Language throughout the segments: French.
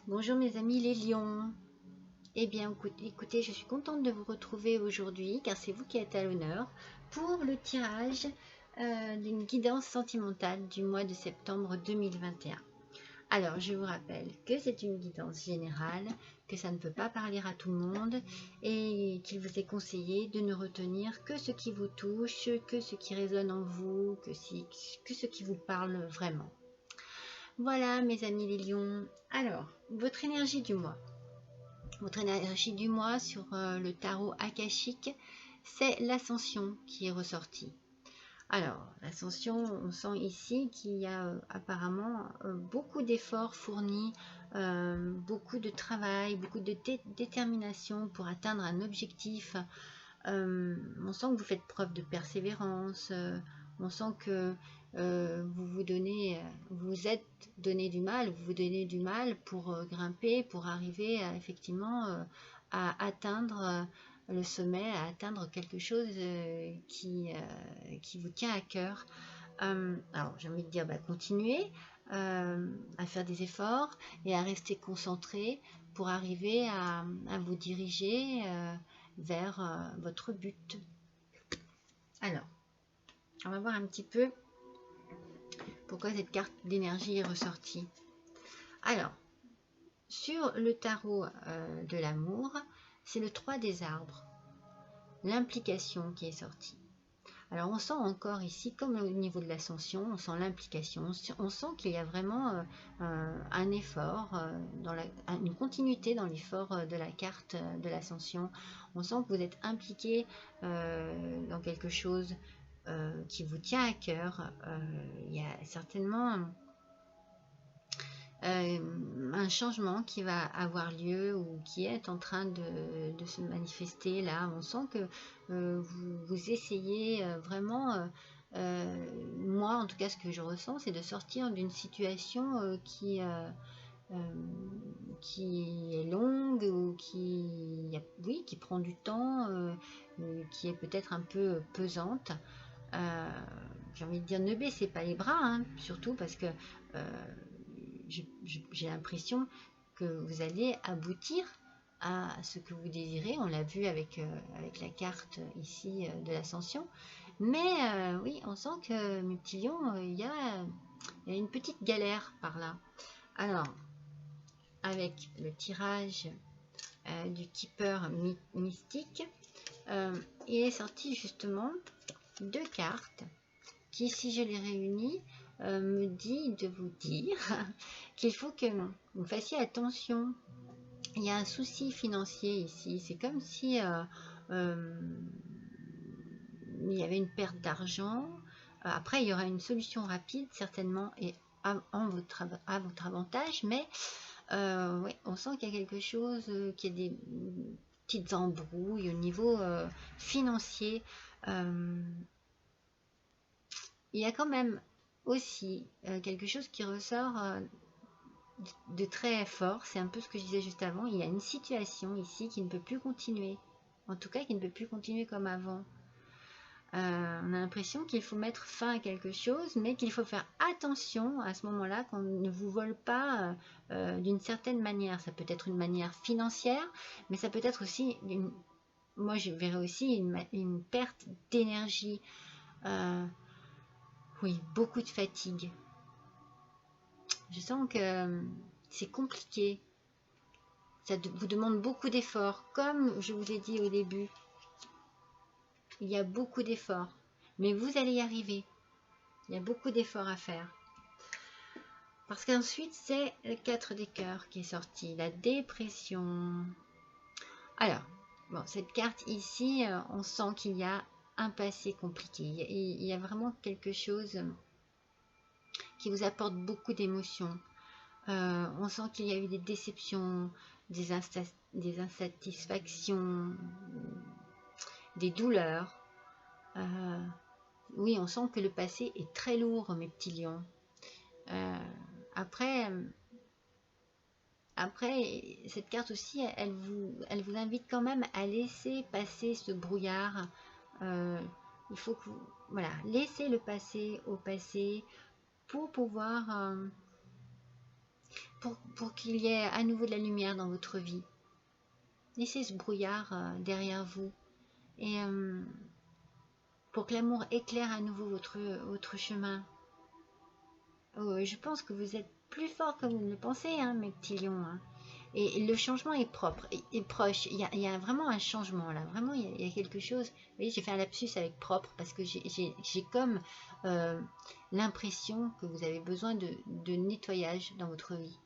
Bonjour mes amis les lions. Eh bien écoutez, je suis contente de vous retrouver aujourd'hui car c'est vous qui êtes à l'honneur pour le tirage d'une guidance sentimentale du mois de septembre 2021. Alors je vous rappelle que c'est une guidance générale, que ça ne peut pas parler à tout le monde et qu'il vous est conseillé de ne retenir que ce qui vous touche, que ce qui résonne en vous, que ce qui vous parle vraiment. Voilà mes amis les lions. Alors, votre énergie du mois. Votre énergie du mois sur le tarot akashique, c'est l'ascension qui est ressortie. Alors, l'ascension, on sent ici qu'il y a apparemment beaucoup d'efforts fournis, beaucoup de travail, beaucoup de détermination pour atteindre un objectif. On sent que vous faites preuve de persévérance, on sent que vous êtes donné du mal, vous vous donnez du mal pour grimper, pour arriver effectivement à atteindre le sommet, à atteindre quelque chose qui vous tient à cœur. Alors j'ai envie de dire continuez à faire des efforts et à rester concentré pour arriver à vous diriger vers votre but. Alors, on va voir un petit peu pourquoi cette carte d'énergie est ressortie. Alors, sur le tarot de l'amour, c'est le 3 des arbres, l'implication qui est sortie. Alors on sent encore ici, comme au niveau de l'ascension, on sent l'implication, on sent qu'il y a vraiment un effort, une continuité dans l'effort de la carte de l'ascension. On sent que vous êtes impliqué dans quelque chose qui vous tient à cœur. Il y a certainement un changement qui va avoir lieu ou qui est en train de se manifester là. On sent que vous essayez vraiment, moi en tout cas ce que je ressens, c'est de sortir d'une situation qui est longue ou qui prend du temps, qui est peut-être un peu pesante. J'ai envie de dire ne baissez pas les bras, hein, surtout parce que j'ai l'impression que vous allez aboutir à ce que vous désirez. On l'a vu avec la carte ici de l'ascension. Mais oui, on sent que mes petits lions, il y a une petite galère par là. Alors, avec le tirage du Keeper mystique, il est sorti justement 2 cartes qui, si je les réunis, me dit de vous dire qu'il faut que vous fassiez attention. Il y a un souci financier ici. C'est comme si il y avait une perte d'argent. Après, il y aura une solution rapide, certainement, et à votre avantage. Mais oui, on sent qu'il y a quelque chose, qu'il y a des petites embrouilles au niveau financier. Il y a quand même aussi quelque chose qui ressort de très fort. C'est un peu ce que je disais juste avant. Il y a une situation ici qui ne peut plus continuer. En tout cas, qui ne peut plus continuer comme avant. On a l'impression qu'il faut mettre fin à quelque chose, mais qu'il faut faire attention à ce moment-là qu'on ne vous vole pas d'une certaine manière. Ça peut être une manière financière, mais ça peut être aussi, moi je verrais aussi une perte d'énergie. Oui, beaucoup de fatigue. Je sens que c'est compliqué. Ça vous demande beaucoup d'efforts. Comme je vous ai dit au début, il y a beaucoup d'efforts. Mais vous allez y arriver. Il y a beaucoup d'efforts à faire. Parce qu'ensuite, c'est le 4 des cœurs qui est sorti. La dépression. Alors, bon, cette carte ici, on sent qu'il y a un passé compliqué. Il y a vraiment quelque chose qui vous apporte beaucoup d'émotions. On sent qu'il y a eu des déceptions, des insatisfactions, des douleurs. Oui, on sent que le passé est très lourd, mes petits lions. Après, cette carte aussi, elle vous invite quand même à laisser passer ce brouillard. Il faut que vous, voilà, laissez le passé au passé pour pouvoir pour qu'il y ait à nouveau de la lumière dans votre vie. Laissez ce brouillard derrière vous. Et pour que l'amour éclaire à nouveau votre chemin. Je pense que vous êtes plus fort que vous ne le pensez, hein, mes petits lions. Hein. Et le changement est propre, est proche. Il y a vraiment un changement là. Vraiment, il y a quelque chose. Vous voyez, j'ai fait un lapsus avec propre parce que j'ai comme l'impression que vous avez besoin de nettoyage dans votre vie.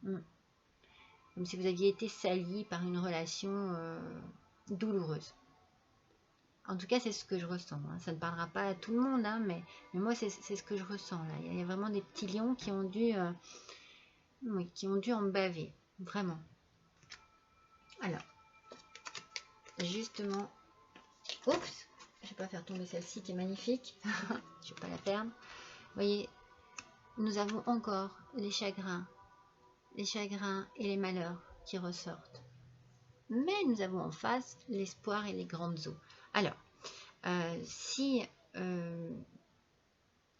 Comme si vous aviez été sali par une relation douloureuse. En tout cas, c'est ce que je ressens. Hein. Ça ne parlera pas à tout le monde, hein, mais moi, c'est ce que je ressens. Là. Il y a vraiment des petits lions qui ont dû en baver. Vraiment. Alors, justement, oups, je ne vais pas faire tomber celle-ci qui est magnifique. Je ne vais pas la perdre. Vous voyez, nous avons encore les chagrins et les malheurs qui ressortent. Mais nous avons en face l'espoir et les grandes eaux. Alors, si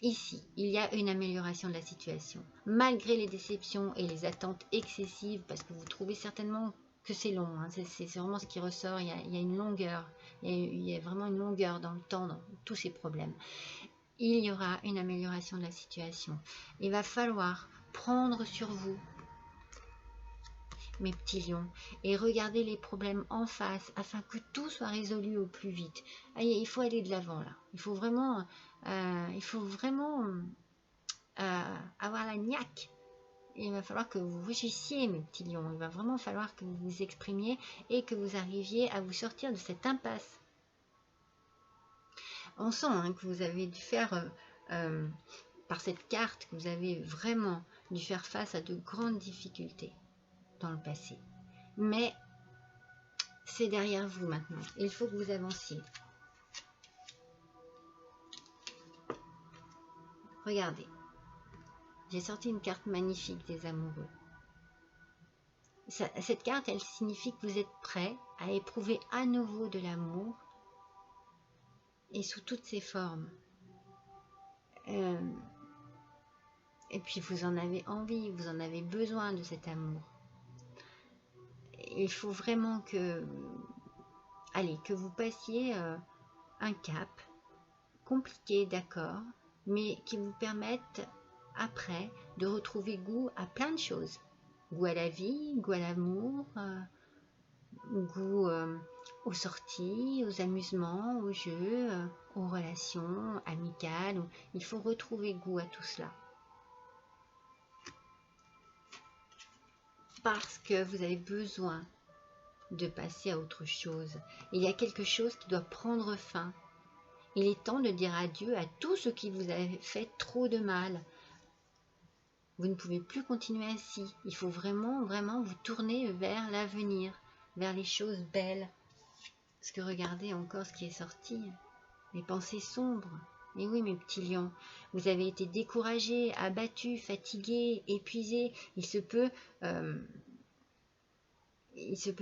ici, il y a une amélioration de la situation, malgré les déceptions et les attentes excessives, parce que vous trouvez certainement que c'est long, hein, c'est vraiment ce qui ressort, il y a une longueur, il y a vraiment une longueur dans le temps, dans tous ces problèmes. Il y aura une amélioration de la situation. Il va falloir prendre sur vous, mes petits lions, et regarder les problèmes en face afin que tout soit résolu au plus vite. Il faut aller de l'avant là. Il faut vraiment avoir la niaque. Et il va falloir que vous rugissiez, mes petits lions. Il va vraiment falloir que vous vous exprimiez et que vous arriviez à vous sortir de cette impasse. On sent hein, que vous avez dû faire, par cette carte, que vous avez vraiment dû faire face à de grandes difficultés dans le passé. Mais c'est derrière vous maintenant. Il faut que vous avanciez. Regardez. J'ai sorti une carte magnifique des amoureux. Cette carte, elle signifie que vous êtes prêt à éprouver à nouveau de l'amour et sous toutes ses formes. Et puis vous en avez envie, vous en avez besoin de cet amour. Il faut vraiment que vous passiez un cap, compliqué d'accord, mais qui vous permette après de retrouver goût à plein de choses. Goût à la vie, goût à l'amour, goût aux sorties, aux amusements, aux jeux, aux relations amicales. Il faut retrouver goût à tout cela. Parce que vous avez besoin de passer à autre chose. Il y a quelque chose qui doit prendre fin. Il est temps de dire adieu à tout ce qui vous a fait trop de mal. Vous ne pouvez plus continuer ainsi. Il faut vraiment, vraiment vous tourner vers l'avenir, vers les choses belles. Parce que regardez encore ce qui est sorti. Les pensées sombres. Et oui, mes petits lions, vous avez été découragés, abattus, fatigués, épuisés. Il se peut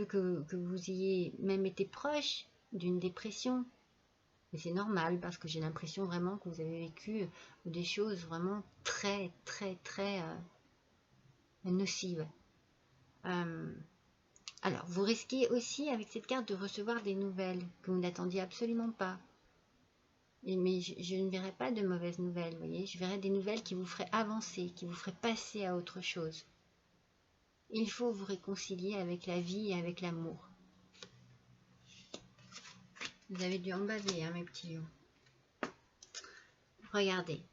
que vous ayez même été proche d'une dépression. Mais c'est normal parce que j'ai l'impression vraiment que vous avez vécu des choses vraiment très, très, très nocives. Alors, vous risquez aussi avec cette carte de recevoir des nouvelles que vous n'attendiez absolument pas. Mais je ne verrai pas de mauvaises nouvelles, vous voyez. Je verrai des nouvelles qui vous feraient avancer, qui vous feraient passer à autre chose. Il faut vous réconcilier avec la vie et avec l'amour. Vous avez dû en baver, hein, mes petits lions. Regardez,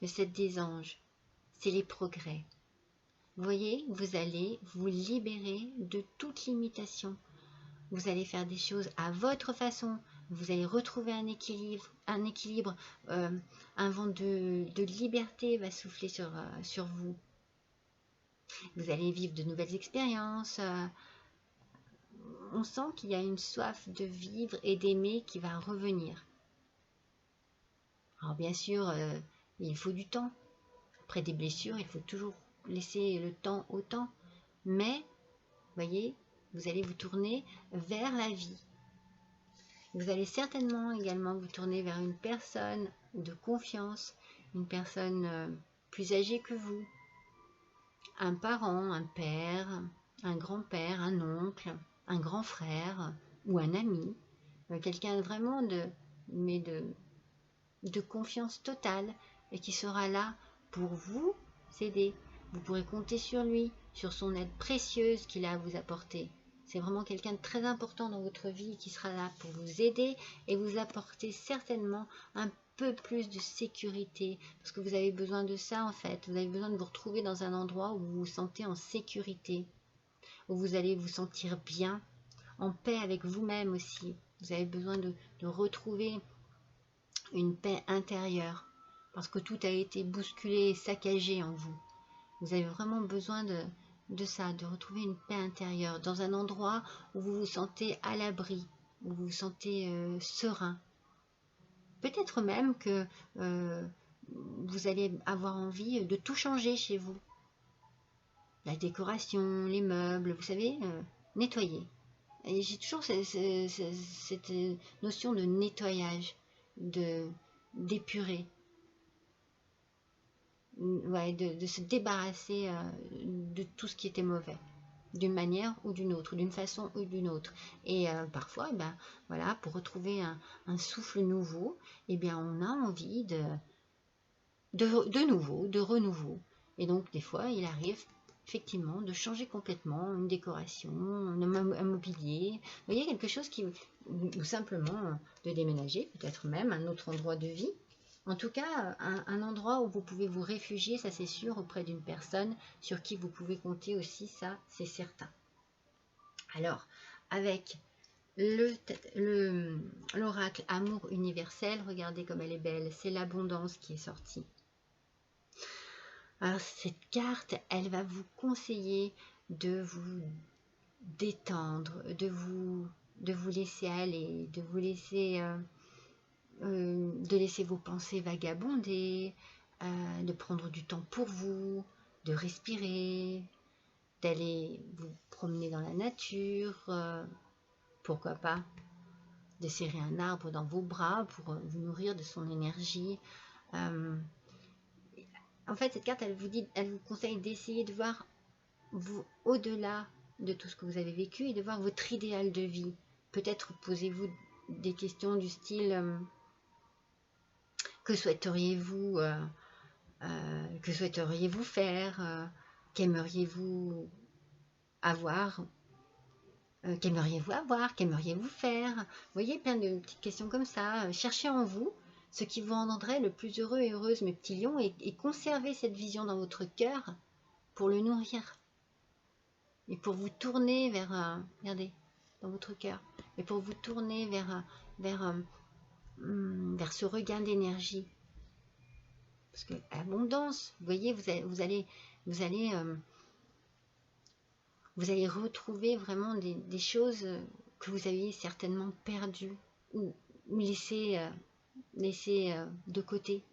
le 7 des anges, c'est les progrès. Vous voyez, vous allez vous libérer de toute limitation. Vous allez faire des choses à votre façon. Vous allez retrouver un équilibre, un vent de liberté va souffler sur vous. Vous allez vivre de nouvelles expériences. On sent qu'il y a une soif de vivre et d'aimer qui va revenir. Alors bien sûr, il faut du temps. Après des blessures, il faut toujours laisser le temps au temps. Mais, voyez, vous allez vous tourner vers la vie. Vous allez certainement également vous tourner vers une personne de confiance, une personne plus âgée que vous, un parent, un père, un grand-père, un oncle, un grand frère ou un ami, quelqu'un vraiment mais de confiance totale et qui sera là pour vous aider. Vous pourrez compter sur lui, sur son aide précieuse qu'il a à vous apporter. C'est vraiment quelqu'un de très important dans votre vie qui sera là pour vous aider et vous apporter certainement un peu plus de sécurité parce que vous avez besoin de ça en fait. Vous avez besoin de vous retrouver dans un endroit où vous vous sentez en sécurité, où vous allez vous sentir bien, en paix avec vous-même aussi. Vous avez besoin de retrouver une paix intérieure, parce que tout a été bousculé et saccagé en vous. Vous avez vraiment besoin de ça, de retrouver une paix intérieure, dans un endroit où vous vous sentez à l'abri, où vous vous sentez serein. Peut-être même que vous allez avoir envie de tout changer chez vous. La décoration, les meubles, vous savez, nettoyer. Et j'ai toujours cette notion de nettoyage, d'épurer, ouais, de se débarrasser de tout ce qui était mauvais, d'une manière ou d'une autre, d'une façon ou d'une autre. Et parfois, eh ben, voilà, pour retrouver un souffle nouveau, eh bien, on a envie de nouveau, de renouveau. Et donc, des fois, il arrive effectivement de changer complètement une décoration, un mobilier, vous voyez, quelque chose qui, ou simplement de déménager, peut-être même un autre endroit de vie. En tout cas, un endroit où vous pouvez vous réfugier, ça c'est sûr, auprès d'une personne sur qui vous pouvez compter aussi, ça c'est certain. Alors, avec l'oracle Amour universel, regardez comme elle est belle, c'est l'abondance qui est sortie. Alors cette carte, elle va vous conseiller de vous détendre, de vous laisser aller, de vous laisser, de laisser vos pensées vagabonder, de prendre du temps pour vous, de respirer, d'aller vous promener dans la nature, pourquoi pas, de serrer un arbre dans vos bras pour vous nourrir de son énergie. En fait, cette carte, elle vous conseille d'essayer de voir vous au-delà de tout ce que vous avez vécu et de voir votre idéal de vie. Peut-être posez-vous des questions du style que souhaiteriez-vous faire, qu'aimeriez-vous avoir, qu'aimeriez-vous faire. Vous voyez, plein de petites questions comme ça. Cherchez en vous ce qui vous rendrait le plus heureux et heureuse, mes petits lions, et conservez cette vision dans votre cœur pour le nourrir. Et pour vous tourner vers, regardez, dans votre cœur, et pour vous tourner vers ce regain d'énergie. Parce que abondance, vous voyez, vous allez retrouver vraiment des choses que vous aviez certainement perdues ou laissées de côté,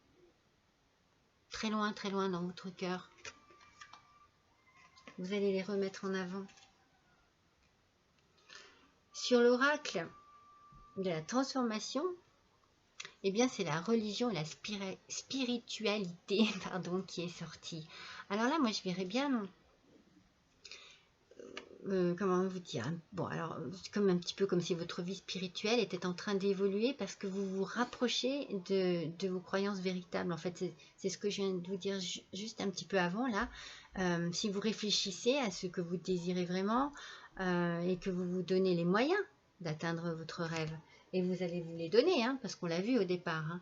très loin dans votre cœur. Vous allez les remettre en avant. Sur l'oracle de la transformation, eh bien c'est la religion, la spiritualité pardon, qui est sortie. Alors là, moi je verrais bien, comment vous dire, bon alors c'est comme un petit peu comme si votre vie spirituelle était en train d'évoluer parce que vous vous rapprochez de vos croyances véritables. En fait, c'est ce que je viens de vous dire juste un petit peu avant là. Si vous réfléchissez à ce que vous désirez vraiment et que vous vous donnez les moyens d'atteindre votre rêve, et vous allez vous les donner, hein, parce qu'on l'a vu au départ, hein,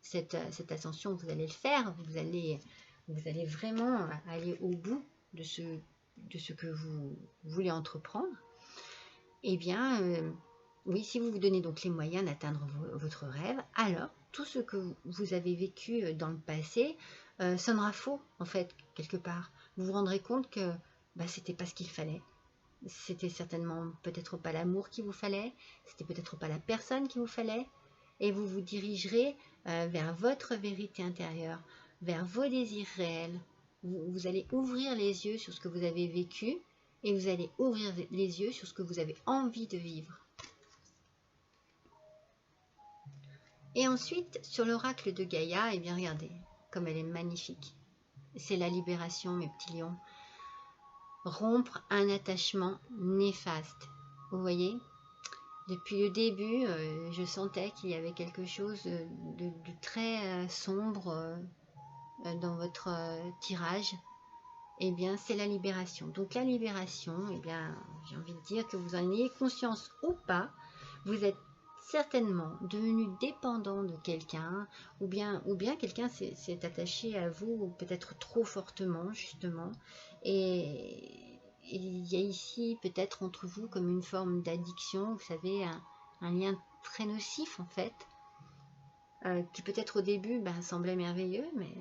cette ascension, vous allez le faire, vous allez vraiment aller au bout de ce que vous voulez entreprendre. Eh bien, oui, si vous vous donnez donc les moyens d'atteindre votre rêve, alors tout ce que vous avez vécu dans le passé sonnera faux, en fait, quelque part. Vous vous rendrez compte que c'était pas ce qu'il fallait. C'était certainement peut-être pas l'amour qu'il vous fallait, c'était peut-être pas la personne qu'il vous fallait, et vous vous dirigerez vers votre vérité intérieure, vers vos désirs réels. Vous allez ouvrir les yeux sur ce que vous avez vécu, et vous allez ouvrir les yeux sur ce que vous avez envie de vivre. Et ensuite, sur l'oracle de Gaïa, eh bien regardez, comme elle est magnifique. C'est la libération, mes petits lions. rompre un attachement néfaste. Vous voyez? Depuis le début, je sentais qu'il y avait quelque chose de très sombre dans votre tirage. Eh bien, c'est la libération. Donc, la libération, eh bien, j'ai envie de dire que vous en ayez conscience ou pas, vous êtes certainement devenu dépendant de quelqu'un, ou bien quelqu'un s'est attaché à vous, peut-être trop fortement, justement, et il y a ici peut-être entre vous comme une forme d'addiction, vous savez, un lien très nocif en fait, qui peut-être au début semblait merveilleux, mais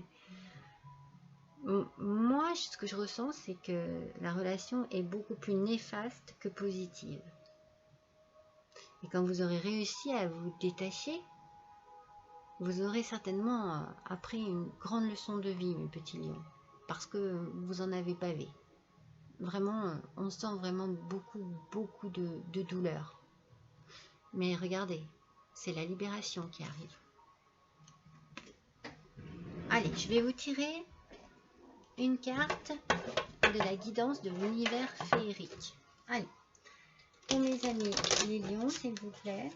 moi, ce que je ressens, c'est que la relation est beaucoup plus néfaste que positive. Et quand vous aurez réussi à vous détacher, vous aurez certainement appris une grande leçon de vie, mes petits lions, parce que vous en avez pavé. Vraiment, on sent vraiment beaucoup de douleur. Mais regardez, c'est la libération qui arrive. Allez, je vais vous tirer une carte de la guidance de l'univers féerique. Allez, pour mes amis les lions, s'il vous plaît,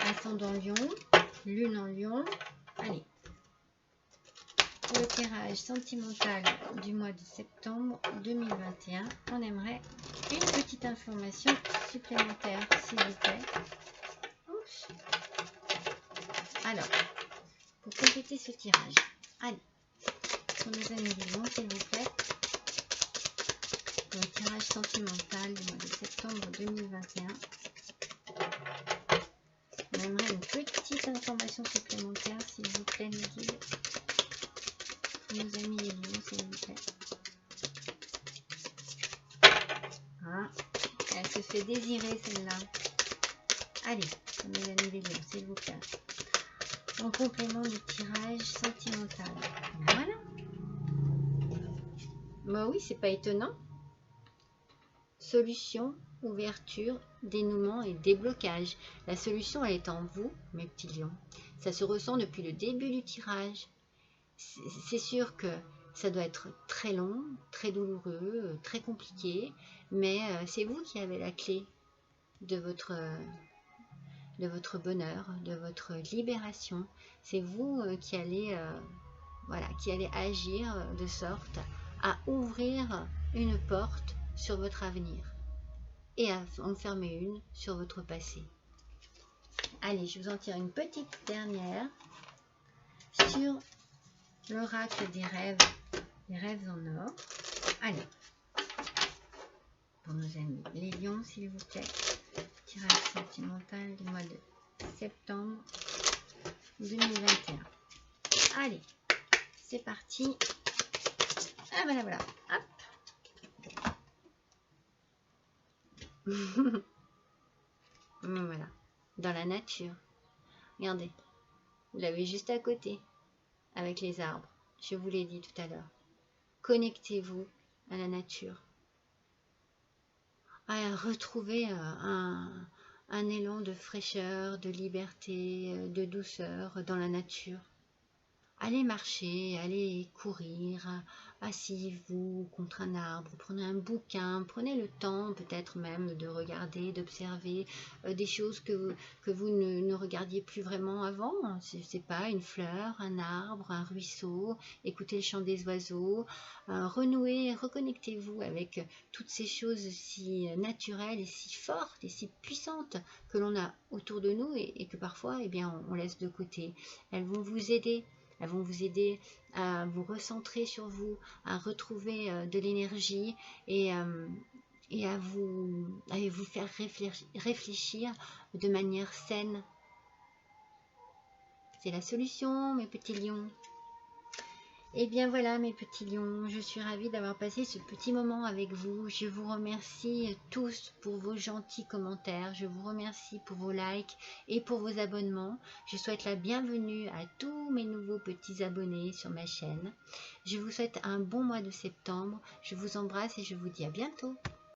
ascendant lion, lune en lion. Allez, pour le tirage sentimental du mois de septembre 2021, on aimerait une petite information supplémentaire, s'il vous plaît. Oups. Alors, pour compléter ce tirage, allez, pour mes amis les lions, s'il vous plaît, pour le tirage sentimental du mois de septembre 2021, on aimerait une petite information supplémentaire, s'il vous plaît, mes guides. Nos amis les lions, s'il vous plaît. Ah, elle se fait désirer, celle-là. Allez, mes amis les lions, s'il vous plaît. En complément du tirage sentimental. Voilà. Bah oui, c'est pas étonnant. Solution, ouverture, dénouement et déblocage. La solution, elle est en vous, mes petits lions. Ça se ressent depuis le début du tirage. C'est sûr que ça doit être très long, très douloureux, très compliqué, mais c'est vous qui avez la clé de votre bonheur, de votre libération. C'est vous qui allez, qui allez agir de sorte à ouvrir une porte sur votre avenir et à en fermer une sur votre passé. Allez, je vous en tire une petite dernière sur l'oracle des rêves en or. Allez, pour nos amis les lions, s'il vous plaît, tirage sentimental du mois de septembre 2021. Allez, c'est parti. Ah voilà, hop. Voilà, dans la nature. Regardez, vous l'avez juste à côté, avec les arbres. Je vous l'ai dit tout à l'heure. Connectez-vous à la nature. À retrouver un élan de fraîcheur, de liberté, de douceur dans la nature. Allez marcher, allez courir, asseyez-vous contre un arbre, prenez un bouquin, prenez le temps peut-être même de regarder, d'observer des choses que vous ne regardiez plus vraiment avant. C'est pas une fleur, un arbre, un ruisseau, écoutez le chant des oiseaux, renouez, reconnectez-vous avec toutes ces choses si naturelles et si fortes et si puissantes que l'on a autour de nous et que parfois on laisse de côté. Elles vont vous aider. Elles vont vous aider à vous recentrer sur vous, à retrouver de l'énergie et à vous faire réfléchir de manière saine. C'est la solution, mes petits lions. Et bien voilà, mes petits lions, je suis ravie d'avoir passé ce petit moment avec vous. Je vous remercie tous pour vos gentils commentaires. Je vous remercie pour vos likes et pour vos abonnements. Je souhaite la bienvenue à tous mes nouveaux petits abonnés sur ma chaîne. Je vous souhaite un bon mois de septembre. Je vous embrasse et je vous dis à bientôt.